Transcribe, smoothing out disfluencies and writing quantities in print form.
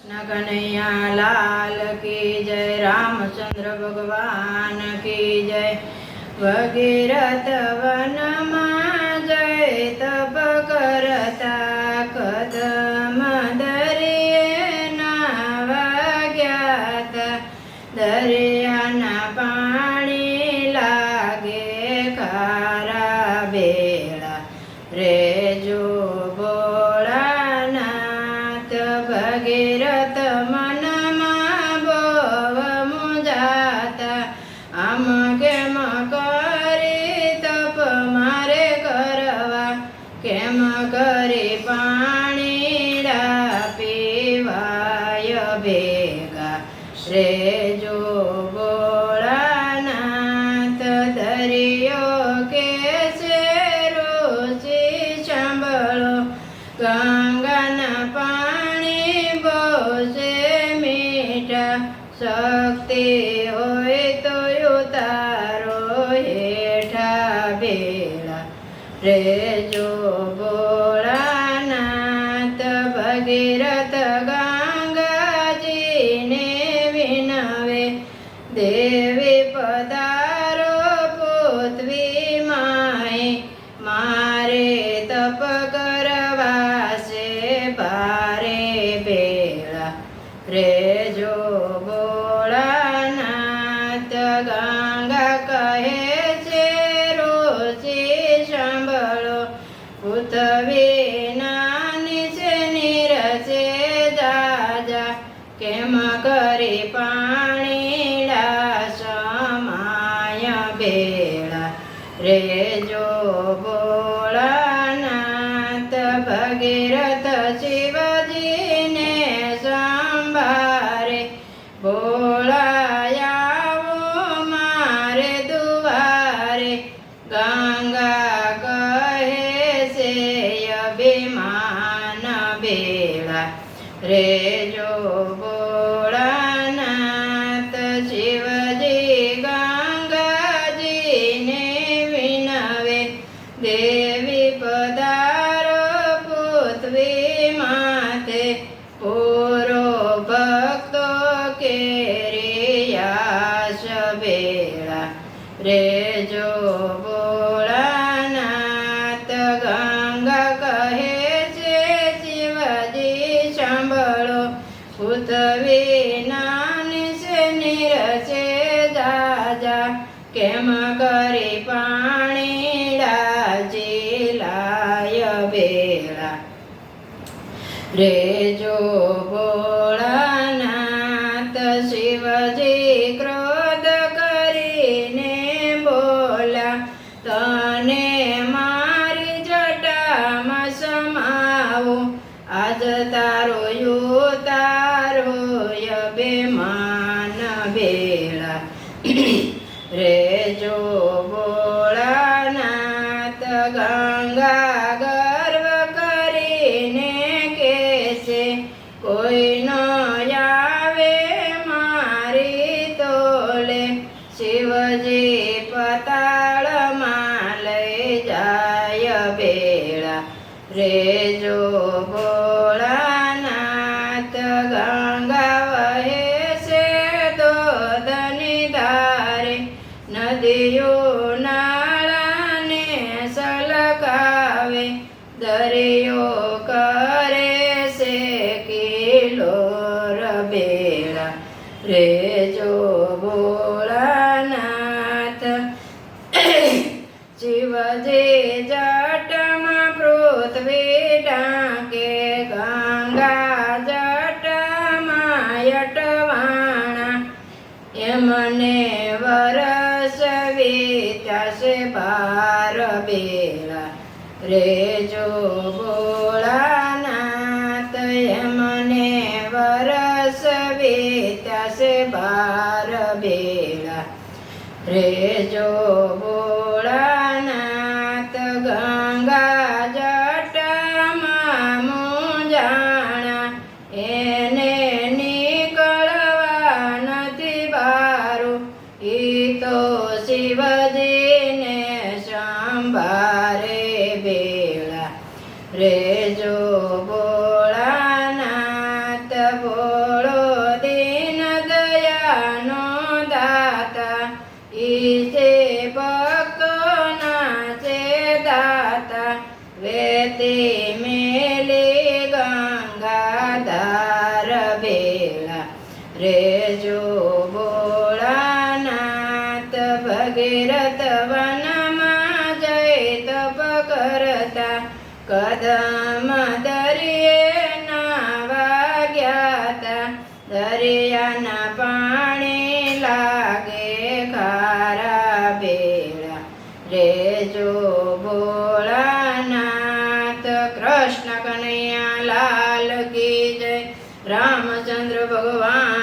कन्हैया लाल की जय। रामचंद्र भगवान की जय। भगीरथ वन में जय तप करता कदम दरिये नावा ग्याता। दरियाना पाणी लागे खारा बेड़ा रे जो भोळानाथ। भगीरथ मन में बोव मुंजाता आम केम करी तप मारे करवा। केम करी पाणीडा पीवाय भेगा रे जो भोळानाथ। दरियो केसे रोची सांभळो गंगाना पाणी बोसे मीठा। शक्ति होय तो उतारो हेठा बेड़ा रे जो भोळानाथ। भगीरथ गंगाजी ने विनवे देवी पधारो पृथ्वी माए। मारे तप करवासे बारे बेड़ा रे जो भोळानाथ। गंगा कहे छे रोची सांभळो पृथ्वी नानी छे नीरजे जाजा। केम करी पाणीडा समाय बेड़ा रे जो भोळानाथ। भगीरथ शिवजी ने संभारे भोळायावो मारे दुआरे। गंगा कहे से अभिमान बेड़ा रे जो भोळानाथ। शिवजी गंगाजी ने विनवे देवी पधारो पृथ्वी माथे। पूरो भक्तो केरियाश बेड़ा रे जो भोळानाथ। गंगा कहे छे शिवजी सांभळो पृथ्वी नानी छे नीरजे जाजा। केम करी पाणीडा झीलाय बेड़ा रे जो भोळानाथ। शिवजी क्रोध करीने बोल्या तने मारी जटामां समावुं। आज तारो उतारो अभिमान बेड़ा रे जो भोळानाथ। गंगा गर्व करीने केसे कोई न आवे मारी तोले। शिवजी पताळ मां लई जाय बेड़ा रे जो भोळानाथ। गंगा वहे से दोधनी धारे नदियो नाळाने सलकावे। दरियो करे से किलोर बेड़ा रे जो भोळानाथ। शिवजी जटमा पृथ्वी ढाके गंगा जटमा यटवाणा। यमने वरस वीत्यासे बार बेड़ा रे जो भोळानाथ। यमने वरस वीत्यासे बार बेड़ा रे जो भोळानाथ। गंगा जटमा मुंजाणा एने निकळवा नथी बारू। ई तो शिवजी ने संभारे बेड़ा रे जो भोळानाथ। વેતી મેલી ગંગાધાર ભેળા રેજો ભોળાનાથ ભગીરથ વનમાં જઈ તપ કરતા કદમ દરિયે નાવા ગયા તા દરિયાના પાણી લાગે ખારા ભેળા રેજો ભોળાનાથ કૃષ્ણ કનૈયા લાલ કી જય રામચંદ્ર ભગવાન